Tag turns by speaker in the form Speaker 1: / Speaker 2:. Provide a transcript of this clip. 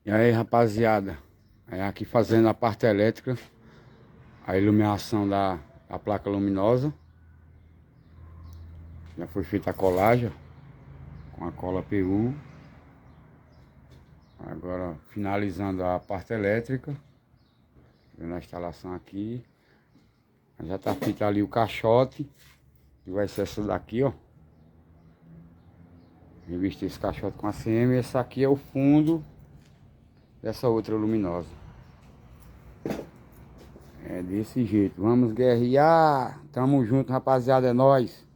Speaker 1: E aí, rapaziada, aqui fazendo a parte elétrica, a iluminação da placa luminosa. Já foi feita a colagem com a cola PU. Agora finalizando a parte elétrica, vendo a instalação aqui. Já tá feito ali o caixote, que vai ser essa daqui, ó. Revestir esse caixote com a CM. Esse aqui é o fundo dessa outra luminosa. É desse jeito. Vamos guerrear. Tamo junto, rapaziada. É nóis.